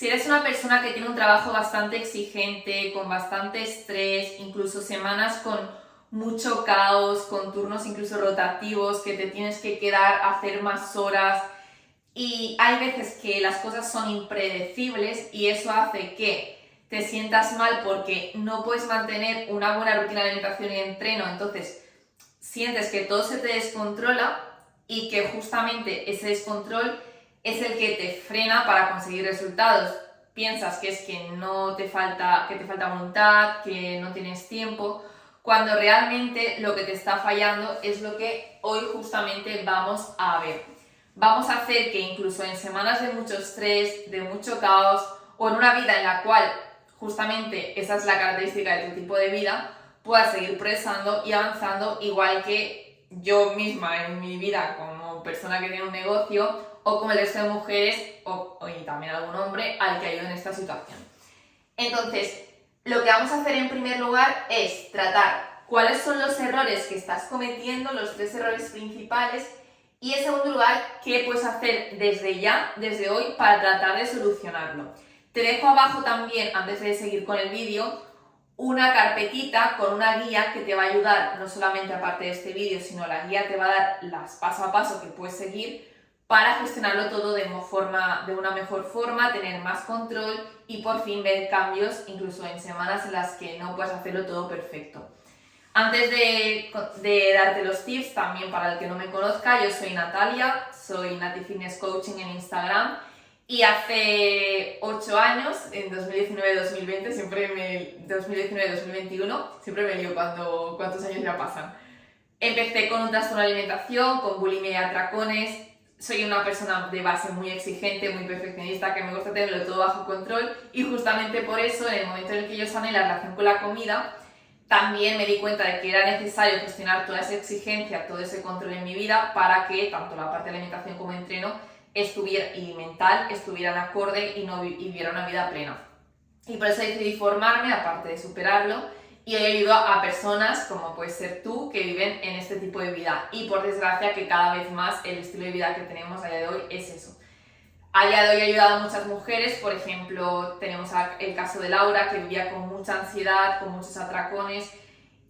Si eres una persona que tiene un trabajo bastante exigente, con bastante estrés, incluso semanas con mucho caos, con turnos incluso rotativos, que te tienes que quedar a hacer más horas y hay veces que las cosas son impredecibles y eso hace que te sientas mal porque no puedes mantener una buena rutina de alimentación y entreno, entonces sientes que todo se te descontrola y que justamente ese descontrol es el que te frena para conseguir resultados. Piensas que es que te falta voluntad, que no tienes tiempo, cuando realmente lo que te está fallando es lo que hoy justamente vamos a ver. Vamos a hacer que incluso en semanas de mucho estrés, de mucho caos o en una vida en la cual justamente esa es la característica de tu tipo de vida, puedas seguir progresando y avanzando igual que yo misma en mi vida como persona que tiene un negocio o como el resto de mujeres y también algún hombre al que ayudo en esta situación. Entonces, lo que vamos a hacer en primer lugar es tratar cuáles son los errores que estás cometiendo, los 3 errores principales, y en segundo lugar, qué puedes hacer desde ya, desde hoy, para tratar de solucionarlo. Te dejo abajo también, antes de seguir con el vídeo, una carpetita con una guía que te va a ayudar, no solamente aparte de este vídeo, sino la guía te va a dar las paso a paso que puedes seguir para gestionarlo todo de una mejor forma, tener más control y por fin ver cambios, incluso en semanas en las que no puedes hacerlo todo perfecto. Antes de darte los tips, también para el que no me conozca, yo soy Natalia, soy Nati Fitness Coaching en Instagram y hace 8 años, en 2019-2020, 2019-2021, siempre me lío cuántos años ya pasan. Empecé con un trastorno de alimentación, con bulimia y atracones. Soy una persona de base muy exigente, muy perfeccionista, que me gusta tenerlo todo bajo control y justamente por eso, en el momento en el que yo sané la relación con la comida, también me di cuenta de que era necesario gestionar toda esa exigencia, todo ese control en mi vida para que tanto la parte de alimentación como entreno y mental estuvieran acorde y viviera una vida plena. Y por eso decidí formarme, aparte de superarlo, y hoy ayudo a personas como puedes ser tú que viven en este tipo de vida. Y por desgracia que cada vez más el estilo de vida que tenemos a día de hoy es eso. A día de hoy he ayudado a muchas mujeres, por ejemplo, tenemos el caso de Laura, que vivía con mucha ansiedad, con muchos atracones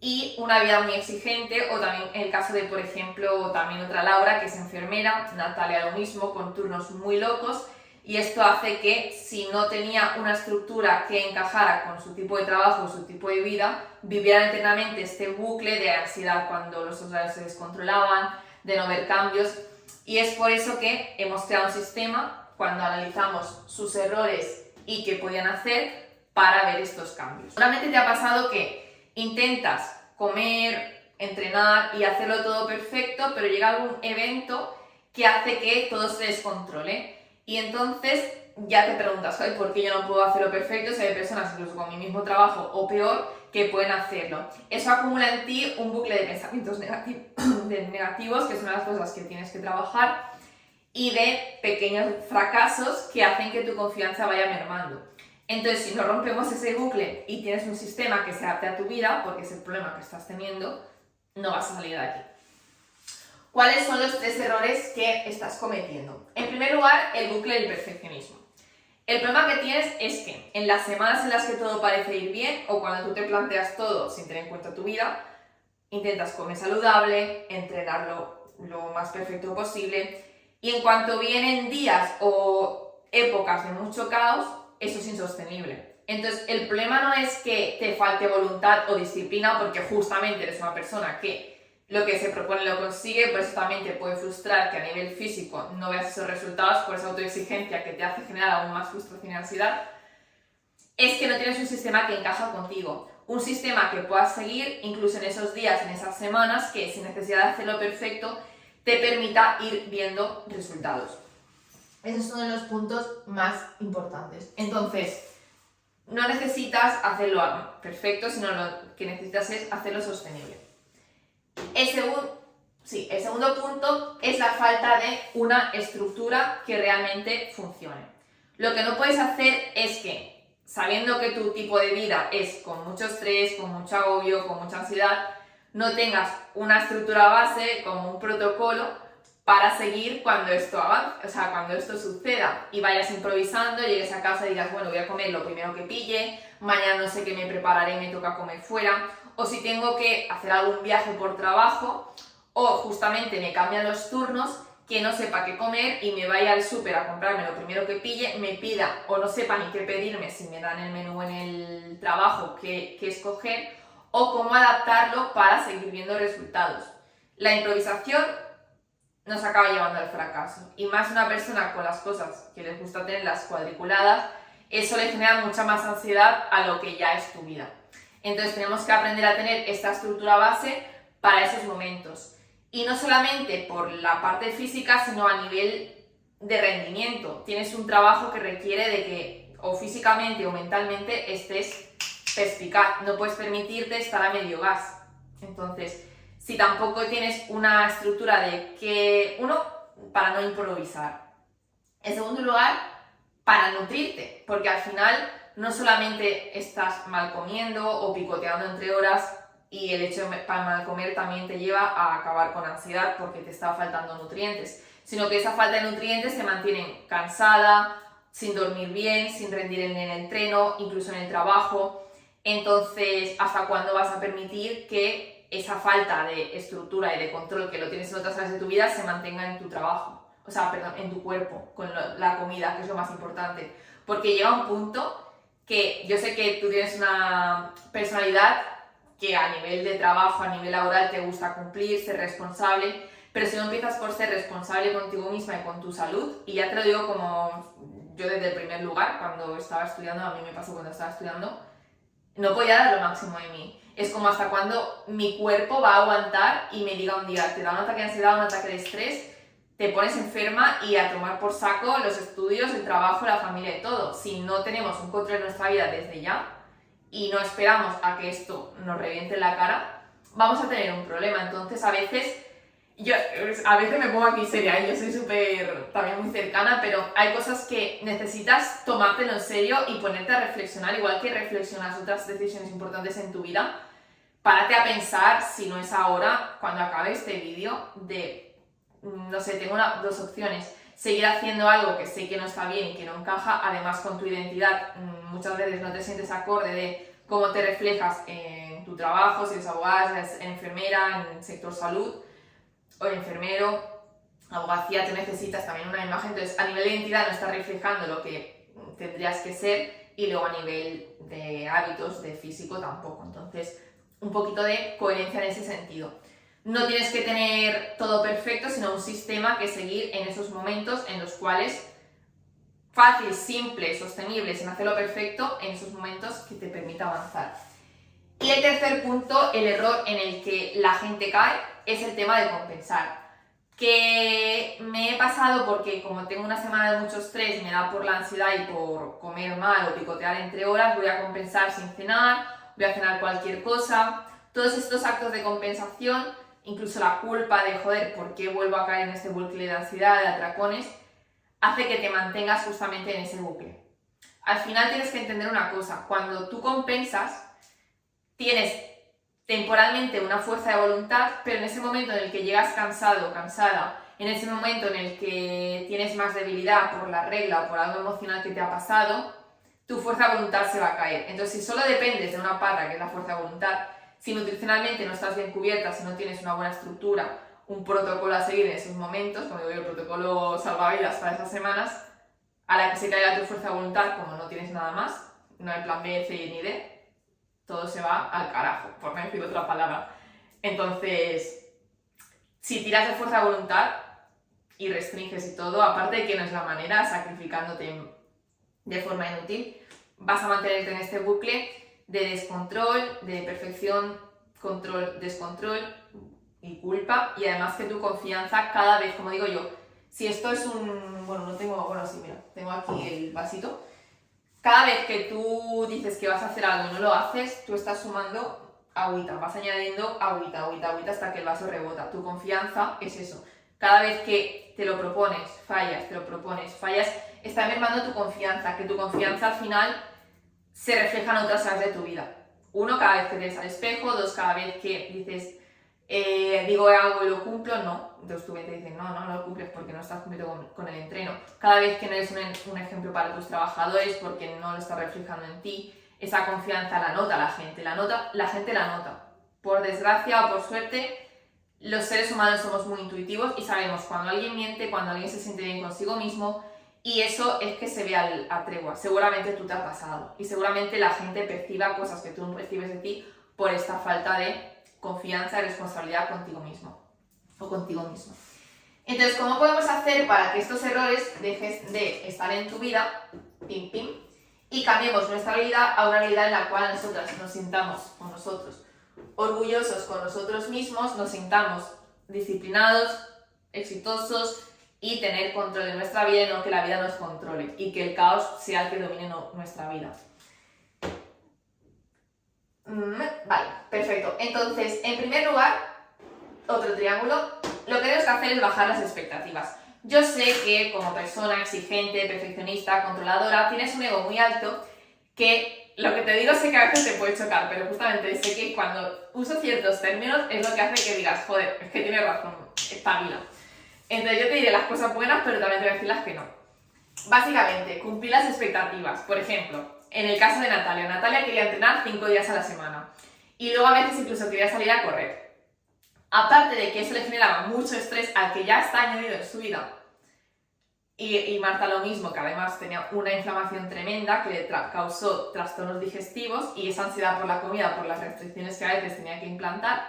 y una vida muy exigente, o también el caso de, por ejemplo, también otra Laura, que es enfermera, Natalia lo mismo, con turnos muy locos, y esto hace que si no tenía una estructura que encajara con su tipo de trabajo, su tipo de vida, viviera eternamente este bucle de ansiedad cuando los horarios se descontrolaban, de no ver cambios, y es por eso que hemos creado un sistema cuando analizamos sus errores y qué podían hacer para ver estos cambios. Seguramente te ha pasado que intentas comer, entrenar y hacerlo todo perfecto, pero llega algún evento que hace que todo se descontrole y entonces ya te preguntas, ¿por qué yo no puedo hacerlo perfecto si hay personas incluso con mi mismo trabajo o peor que pueden hacerlo? Eso acumula en ti un bucle de pensamientos negativos, que son las cosas que tienes que trabajar, y de pequeños fracasos que hacen que tu confianza vaya mermando. Entonces, si no rompemos ese bucle y tienes un sistema que se adapte a tu vida, porque es el problema que estás teniendo, no vas a salir de aquí. ¿Cuáles son los 3 errores que estás cometiendo? En primer lugar, el bucle del perfeccionismo. El problema que tienes es que en las semanas en las que todo parece ir bien o cuando tú te planteas todo sin tener en cuenta tu vida, intentas comer saludable, entrenarlo lo más perfecto posible, y en cuanto vienen días o épocas de mucho caos, eso es insostenible. Entonces, el problema no es que te falte voluntad o disciplina, porque justamente eres una persona que lo que se propone lo consigue, por eso también te puede frustrar que a nivel físico no veas esos resultados, por esa autoexigencia que te hace generar aún más frustración y ansiedad. Es que no tienes un sistema que encaja contigo, un sistema que puedas seguir incluso en esos días, en esas semanas, que sin necesidad de hacerlo perfecto, te permita ir viendo resultados. Ese es uno de los puntos más importantes. Entonces, no necesitas hacerlo perfecto, sino lo que necesitas es hacerlo sostenible. El segundo punto es la falta de una estructura que realmente funcione. Lo que no puedes hacer es que, sabiendo que tu tipo de vida es con mucho estrés, con mucho agobio, con mucha ansiedad, no tengas una estructura base como un protocolo para seguir cuando esto avance, o sea, cuando esto suceda y vayas improvisando, llegues a casa y digas, bueno, voy a comer lo primero que pille, mañana no sé qué me prepararé y me toca comer fuera, o si tengo que hacer algún viaje por trabajo, o justamente me cambian los turnos, que no sepa qué comer y me vaya al súper a comprarme lo primero que pille, me pida o no sepa ni qué pedirme si me dan el menú en el trabajo, qué escoger, o cómo adaptarlo para seguir viendo resultados. La improvisación nos acaba llevando al fracaso, y más una persona con las cosas que les gusta tenerlas cuadriculadas, eso le genera mucha más ansiedad a lo que ya es tu vida. Entonces tenemos que aprender a tener esta estructura base para esos momentos. Y no solamente por la parte física, sino a nivel de rendimiento. Tienes un trabajo que requiere de que o físicamente o mentalmente estés perspicaz. No puedes permitirte estar a medio gas. Entonces, si tampoco tienes una estructura de que, uno, para no improvisar. En segundo lugar, para nutrirte. Porque al final no solamente estás mal comiendo o picoteando entre horas, y el hecho de mal comer también te lleva a acabar con ansiedad porque te está faltando nutrientes, sino que esa falta de nutrientes te mantiene cansada, sin dormir bien, sin rendir en el entreno, incluso en el trabajo. Entonces, ¿hasta cuándo vas a permitir que esa falta de estructura y de control que lo tienes en otras áreas de tu vida se mantenga en tu trabajo? O sea, perdón, en tu cuerpo, con la comida, que es lo más importante. Porque llega un punto que yo sé que tú tienes una personalidad que a nivel de trabajo, a nivel laboral te gusta cumplir, ser responsable, pero si no empiezas por ser responsable contigo misma y con tu salud, y ya te lo digo como yo desde el primer lugar, cuando estaba estudiando, a mí me pasó cuando estaba estudiando, no podía dar lo máximo de mí. Es como hasta cuando mi cuerpo va a aguantar y me diga un día, te da un ataque de ansiedad, un ataque de estrés, te pones enferma y a tomar por saco los estudios, el trabajo, la familia y todo. Si no tenemos un control de nuestra vida desde ya, y no esperamos a que esto nos reviente en la cara, vamos a tener un problema. Entonces a veces me pongo aquí seria, yo soy súper también muy cercana, pero hay cosas que necesitas tomártelo en serio y ponerte a reflexionar, igual que reflexionas otras decisiones importantes en tu vida. Párate a pensar, si no es ahora, cuando acabe este vídeo, de, no sé, tengo dos opciones: seguir haciendo algo que sé que no está bien y que no encaja, además con tu identidad muchas veces no te sientes acorde de cómo te reflejas en tu trabajo, si eres abogada, si eres enfermera, en el sector salud, o enfermero, abogacía, te necesitas también una imagen. Entonces, a nivel de identidad no estás reflejando lo que tendrías que ser, y luego a nivel de hábitos, de físico tampoco. Entonces, un poquito de coherencia en ese sentido. No tienes que tener todo perfecto, sino un sistema que seguir en esos momentos en los cuales fácil, simple, sostenible, sin hacerlo perfecto, en esos momentos que te permita avanzar. Y el tercer punto, el error en el que la gente cae, es el tema de compensar. Que me he pasado porque como tengo una semana de mucho estrés, me da por la ansiedad y por comer mal o picotear entre horas, voy a compensar sin cenar, voy a cenar cualquier cosa. Todos estos actos de compensación, incluso la culpa de joder, ¿por qué vuelvo a caer en este bucle de ansiedad, de atracones?, hace que te mantengas justamente en ese bucle. Al final tienes que entender una cosa: cuando tú compensas, tienes temporalmente una fuerza de voluntad, pero en ese momento en el que llegas cansado o cansada, en ese momento en el que tienes más debilidad por la regla o por algo emocional que te ha pasado, tu fuerza de voluntad se va a caer. Entonces, si solo dependes de una pata, que es la fuerza de voluntad, si nutricionalmente no estás bien cubierta, si no tienes una buena estructura, un protocolo a seguir en esos momentos, como digo yo, el protocolo salvavidas para esas semanas, a la que se caiga tu fuerza de voluntad, como no tienes nada más, no hay plan B, C ni D, todo se va al carajo, por no decir otra palabra. Entonces, si tiras de fuerza de voluntad y restringes y todo, aparte de que no es la manera, sacrificándote de forma inútil, vas a mantenerte en este bucle de descontrol, de perfección, control, descontrol y culpa, y además que tu confianza cada vez, como digo yo, si esto es un... bueno, no tengo... bueno, sí, mira, tengo aquí el vasito. Cada vez que tú dices que vas a hacer algo y no lo haces, tú estás sumando agüita, vas añadiendo agüita hasta que el vaso rebota. Tu confianza es eso. Cada vez que te lo propones, fallas, está mermando tu confianza, que tu confianza al final se refleja en otras áreas de tu vida. 1, cada vez que te ves al espejo. 2, cada vez que dices digo algo y lo cumplo, no. Entonces tu mente dice, no lo cumples porque no estás cumpliendo con el entreno. Cada vez que no eres un ejemplo para tus trabajadores porque no lo estás reflejando en ti, esa confianza la nota la gente, la gente la nota. Por desgracia o por suerte, los seres humanos somos muy intuitivos y sabemos cuando alguien miente, cuando alguien se siente bien consigo mismo, y eso es que se ve a tregua. Seguramente tú te has pasado y seguramente la gente perciba cosas que tú no percibes de ti por esta falta de confianza y responsabilidad contigo mismo o contigo mismo. Entonces, ¿cómo podemos hacer para que estos errores dejes de estar en tu vida, pim, pim, y cambiemos nuestra vida a una vida en la cual nosotras nos sintamos con nosotros orgullosos con nosotros mismos, nos sintamos disciplinados, exitosos y tener control de nuestra vida y no que la vida nos controle y que el caos sea el que domine nuestra vida? Vale, perfecto. Entonces, en primer lugar, otro triángulo, lo que tenemos que hacer es bajar las expectativas. Yo sé que como persona exigente, perfeccionista, controladora, tienes un ego muy alto que lo que te digo sé que a veces te puede chocar, pero justamente sé que cuando uso ciertos términos es lo que hace que digas, joder, es que tienes razón, espabila. Entonces yo te diré las cosas buenas, pero también te voy a decir las que no. Básicamente, cumplir las expectativas. Por ejemplo, en el caso de Natalia, Natalia quería entrenar 5 días a la semana y luego a veces incluso quería salir a correr. Aparte de que eso le generaba mucho estrés al que ya está añadido en su vida, y Marta lo mismo, que además tenía una inflamación tremenda que le causó trastornos digestivos y esa ansiedad por la comida, por las restricciones que a veces tenía que implantar.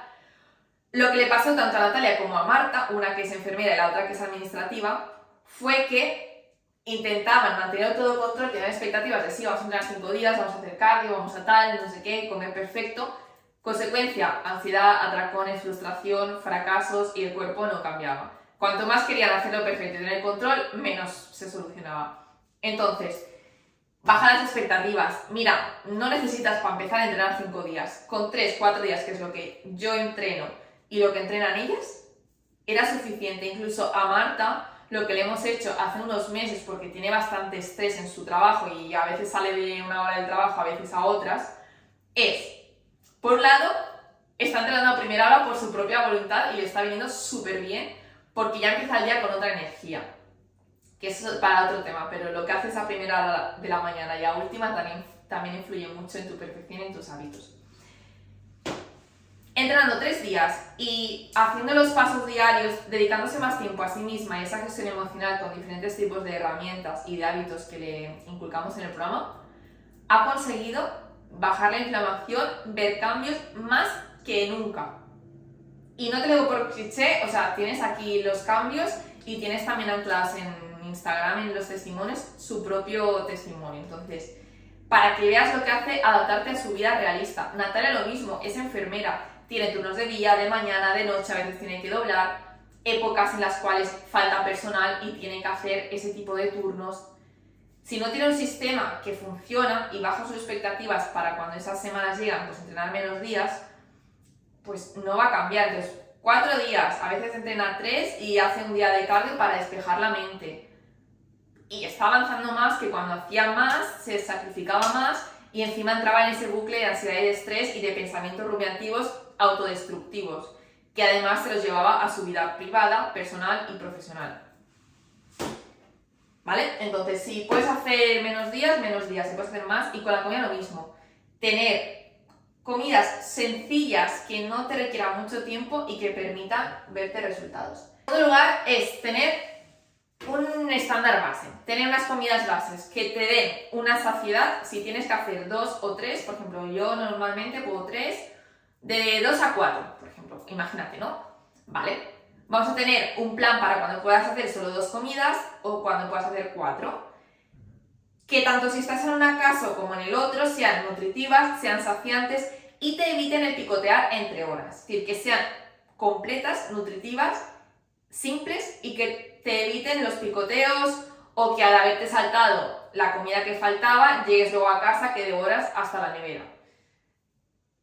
Lo que le pasó tanto a Natalia como a Marta, una que es enfermera y la otra que es administrativa, fue que intentaban mantener todo control, tenían expectativas de sí, vamos a entrenar 5 días, vamos a hacer cardio, vamos a tal, no sé qué, comer perfecto. Consecuencia, ansiedad, atracones, frustración, fracasos y el cuerpo no cambiaba. Cuanto más querían hacerlo perfecto y tener control, menos se solucionaba. Entonces, baja las expectativas. Mira, no necesitas para empezar a entrenar 5 días. Con 3, 4 días, que es lo que yo entreno y lo que entrenan ellas, era suficiente. Incluso a Marta, lo que le hemos hecho hace unos meses, porque tiene bastante estrés en su trabajo y a veces sale de una hora del trabajo, a veces a otras, es, por un lado, está entrenando a primera hora por su propia voluntad y le está viniendo súper bien, porque ya empieza el día con otra energía, que eso es para otro tema, pero lo que haces a primera hora de la mañana y a última también influye mucho en tu perfección y en tus hábitos. Entrenando 3 días y haciendo los pasos diarios, dedicándose más tiempo a sí misma y esa gestión emocional con diferentes tipos de herramientas y de hábitos que le inculcamos en el programa, ha conseguido bajar la inflamación, ver cambios más que nunca. Y no te lo digo por cliché, o sea, tienes aquí los cambios y tienes también ancladas en Instagram, en los testimonios, su propio testimonio. Entonces, para que veas lo que hace, adaptarte a su vida realista. Natalia lo mismo, es enfermera, tiene turnos de día, de mañana, de noche, a veces tiene que doblar, épocas en las cuales falta personal y tiene que hacer ese tipo de turnos. Si no tiene un sistema que funciona y baja sus expectativas para cuando esas semanas llegan, pues entrenar menos días, pues no va a cambiar. Entonces, 4 días, a veces entrena 3 y hace un día de cardio para despejar la mente. Y está avanzando más que cuando hacía más, se sacrificaba más y encima entraba en ese bucle de ansiedad y de estrés y de pensamientos rumiativos autodestructivos, que además se los llevaba a su vida privada, personal y profesional. ¿Vale? Entonces, si puedes hacer menos días, si puedes hacer más, y con la comida lo mismo. Tener comidas sencillas que no te requieran mucho tiempo y que permitan verte resultados. En segundo lugar es tener un estándar base, tener unas comidas bases que te den una saciedad. Si tienes que hacer 2 o 3, por ejemplo, yo normalmente puedo 3, de 2 a 4, por ejemplo, imagínate, ¿no? Vale, vamos a tener un plan para cuando puedas hacer solo 2 comidas o cuando puedas hacer 4. Que tanto si estás en un caso como en el otro sean nutritivas, sean saciantes y te eviten el picotear entre horas. Es decir, que sean completas, nutritivas, simples y que te eviten los picoteos o que al haberte saltado la comida que faltaba llegues luego a casa que devoras hasta la nevera.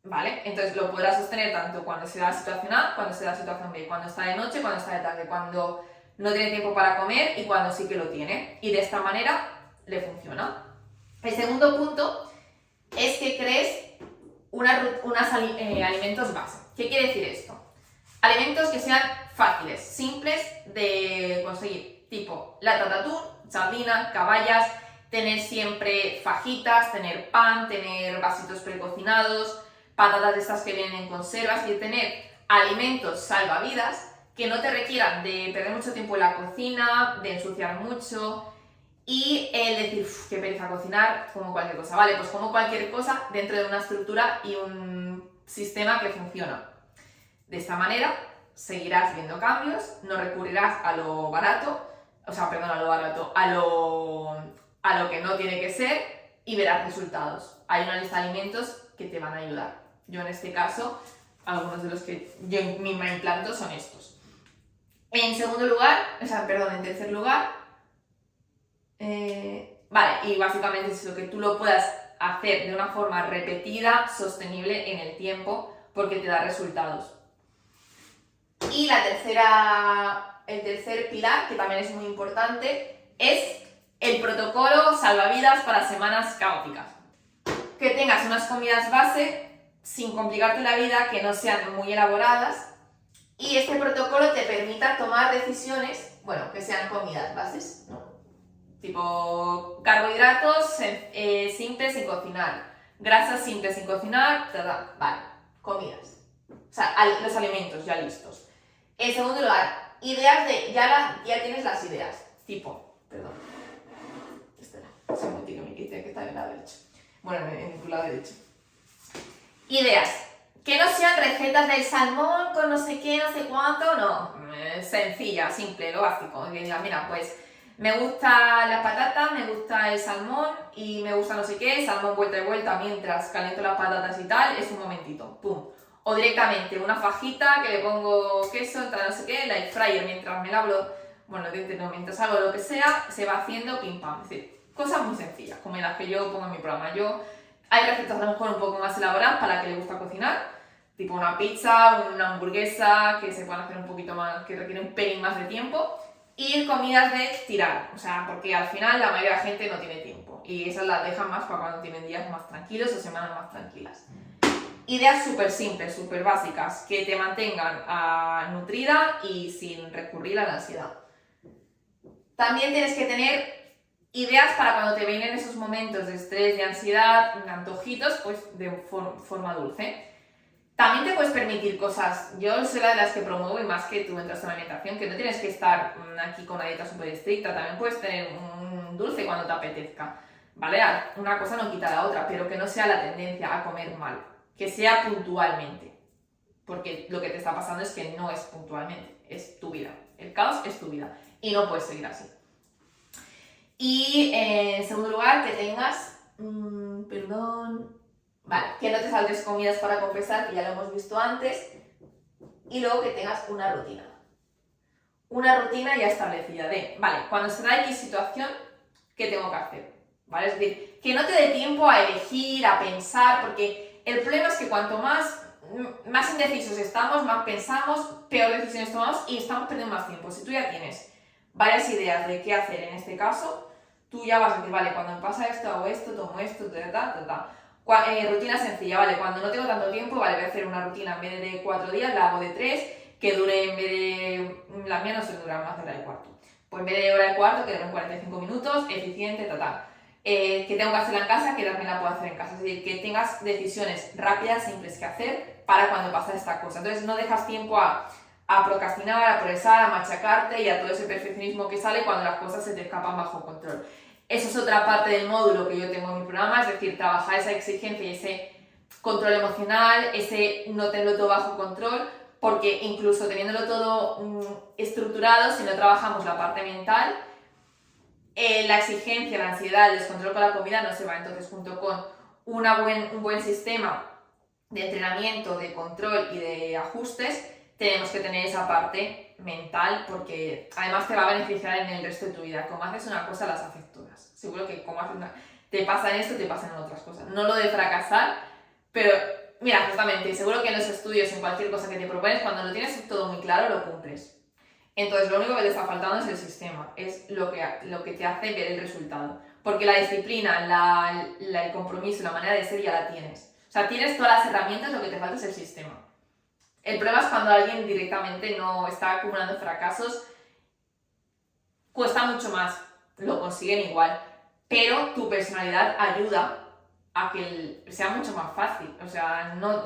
¿Vale? Entonces lo podrás sostener tanto cuando se da la situación A, cuando se da la situación B, cuando está de noche, cuando está de tarde, cuando no tiene tiempo para comer y cuando sí que lo tiene. Y de esta manera le funciona. El segundo punto es que crees unos alimentos base. ¿Qué quiere decir esto? Alimentos que sean fáciles, simples de conseguir, tipo lata de atún, sardinas, caballas, tener siempre fajitas, tener pan, tener vasitos precocinados, patatas de estas que vienen en conservas y tener alimentos salvavidas que no te requieran de perder mucho tiempo en la cocina, de ensuciar mucho y el decir, qué pereza cocinar, como cualquier cosa. Vale, pues como cualquier cosa dentro de una estructura y un sistema que funciona. De esta manera seguirás viendo cambios, no recurrirás a lo barato, a lo que no tiene que ser y verás resultados. Hay una lista de alimentos que te van a ayudar. Yo en este caso, algunos de los que yo misma implanto son estos. En tercer lugar, vale, y básicamente es lo que tú lo puedas hacer de una forma repetida, sostenible en el tiempo, porque te da resultados. Y el tercer pilar, que también es muy importante, es el protocolo salvavidas para semanas caóticas. Que tengas unas comidas base, sin complicarte la vida, que no sean muy elaboradas, y este protocolo te permita tomar decisiones, bueno, que sean comidas bases, ¿no? Tipo carbohidratos simples sin cocinar, grasas simples sin cocinar, vale, comidas. O sea, los alimentos ya listos. En segundo lugar, ideas de... Ya tienes las ideas. Tipo, perdón. Espera, se me tiro mi que está en el lado derecho. Bueno, en tu lado derecho. Ideas. Que no sean recetas del salmón con no sé qué, no sé cuánto, no. Sencilla, simple, lo básico. Que digas, mira, pues me gusta la patata, me gusta el salmón y me gusta no sé qué, salmón vuelta y vuelta mientras caliento las patatas y tal, es un momentito, pum. O directamente una fajita que le pongo queso, entra no sé qué, la air fryer mientras me lavo, mientras hago lo que sea, se va haciendo pim pam. Es decir, cosas muy sencillas, como las que yo pongo en mi programa. Hay recetas a lo mejor un poco más elaboradas para la que le gusta cocinar, tipo una pizza, una hamburguesa, que se pueden hacer un poquito más, que requieren un pelín más de tiempo. Y comidas de tirar, o sea, porque al final la mayoría de la gente no tiene tiempo y esas las dejan más para cuando tienen días más tranquilos o semanas más tranquilas. Ideas súper simples, súper básicas, que te mantengan nutrida y sin recurrir a la ansiedad. También tienes que tener ideas para cuando te vienen esos momentos de estrés, de ansiedad, antojitos, pues de forma dulce. También te puedes permitir cosas, yo soy la de las que promuevo y más que tú entras en la alimentación, que no tienes que estar aquí con una dieta súper estricta, también puedes tener un dulce cuando te apetezca, ¿vale? Una cosa no quita la otra, pero que no sea la tendencia a comer mal, que sea puntualmente, porque lo que te está pasando es que no es puntualmente, es tu vida, el caos es tu vida y no puedes seguir así. Y en segundo lugar, que tengas, vale, que no te saltes comidas para compensar, que ya lo hemos visto antes, y luego que tengas una rutina. Una rutina ya establecida de, vale, cuando se da X situación, ¿qué tengo que hacer? ¿Vale? Es decir, que no te dé tiempo a elegir, a pensar, porque el problema es que cuanto más indecisos estamos, más pensamos, peor decisiones tomamos y estamos perdiendo más tiempo. Si tú ya tienes varias ideas de qué hacer en este caso, tú ya vas a decir, vale, cuando me pasa esto, hago esto, tomo esto, rutina sencilla, vale, cuando no tengo tanto tiempo, vale, voy a hacer una rutina en vez de 4 días, la hago de 3, que dure en vez de... La mía no se dura más de hora y cuarto. Pues en vez de hora y cuarto, que dure 45 minutos, eficiente, que tengo que hacerla en casa, que también la puedo hacer en casa. Es decir, que tengas decisiones rápidas, simples que hacer para cuando pasa esta cosa. Entonces no dejas tiempo a procrastinar, a progresar, a machacarte y a todo ese perfeccionismo que sale cuando las cosas se te escapan bajo control. Eso es otra parte del módulo que yo tengo en mi programa, es decir, trabajar esa exigencia y ese control emocional, ese no tenerlo todo bajo control, porque incluso teniéndolo todo estructurado, si no trabajamos la parte mental, la exigencia, la ansiedad, el descontrol con la comida no se va. Entonces, junto con un buen sistema de entrenamiento, de control y de ajustes, tenemos que tener esa parte mental, porque además te va a beneficiar en el resto de tu vida. Como haces una cosa, las haces todas. Seguro que como haces te pasa en esto, te pasan en otras cosas. No lo de fracasar, pero mira, justamente, seguro que en los estudios, en cualquier cosa que te propones, cuando lo tienes todo muy claro, lo cumples. Entonces, lo único que te está faltando es el sistema, es lo que te hace ver el resultado. Porque la disciplina, el compromiso, la manera de ser ya la tienes. O sea, tienes todas las herramientas, lo que te falta es el sistema. El problema es cuando alguien directamente no está acumulando fracasos, cuesta mucho más, lo consiguen igual, pero tu personalidad ayuda a que sea mucho más fácil. O sea, no,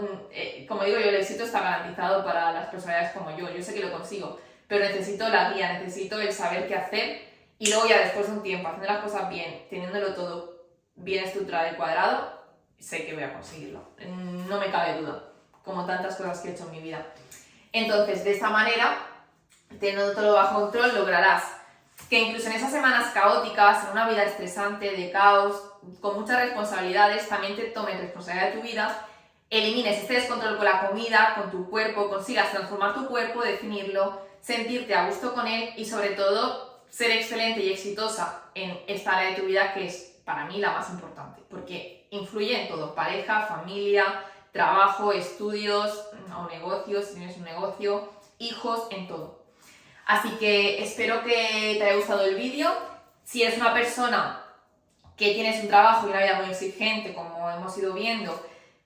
como digo yo, el éxito está garantizado para las personalidades como yo sé que lo consigo, pero necesito la guía, necesito el saber qué hacer y luego ya después de un tiempo, haciendo las cosas bien, teniéndolo todo bien estructurado y cuadrado, sé que voy a conseguirlo, no me cabe duda, como tantas cosas que he hecho en mi vida. Entonces, de esta manera, teniendo todo bajo control, lograrás que incluso en esas semanas caóticas, en una vida estresante, de caos, con muchas responsabilidades, también te tomes responsabilidad de tu vida, elimines este descontrol con la comida, con tu cuerpo, consigas transformar tu cuerpo, definirlo, sentirte a gusto con él y sobre todo ser excelente y exitosa en esta área de tu vida que es para mí la más importante, porque influye en todo, pareja, familia, trabajo, estudios o negocios, si tienes un negocio, hijos, en todo. Así que espero que te haya gustado el vídeo. Si eres una persona que tienes un trabajo y una vida muy exigente, como hemos ido viendo,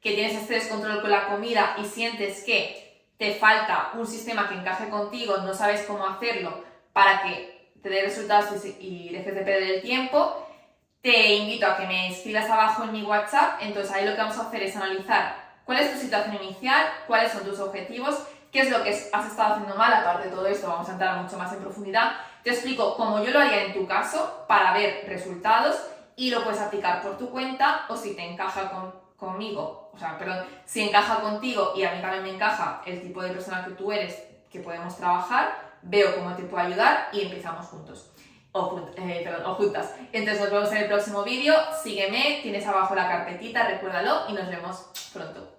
que tienes este descontrol con la comida y sientes que te falta un sistema que encaje contigo, no sabes cómo hacerlo para que te dé resultados y dejes de perder el tiempo, te invito a que me escribas abajo en mi WhatsApp. Entonces ahí lo que vamos a hacer es analizar cuál es tu situación inicial, cuáles son tus objetivos, qué es lo que has estado haciendo mal. Aparte de todo esto, vamos a entrar mucho más en profundidad. Te explico cómo yo lo haría en tu caso para ver resultados y lo puedes aplicar por tu cuenta o si te encaja conmigo, si encaja contigo y a mí también me encaja el tipo de persona que tú eres, que podemos trabajar, veo cómo te puedo ayudar y empezamos juntos. O juntas. Entonces nos vemos en el próximo vídeo. Sígueme, tienes abajo la carpetita, recuérdalo y nos vemos pronto.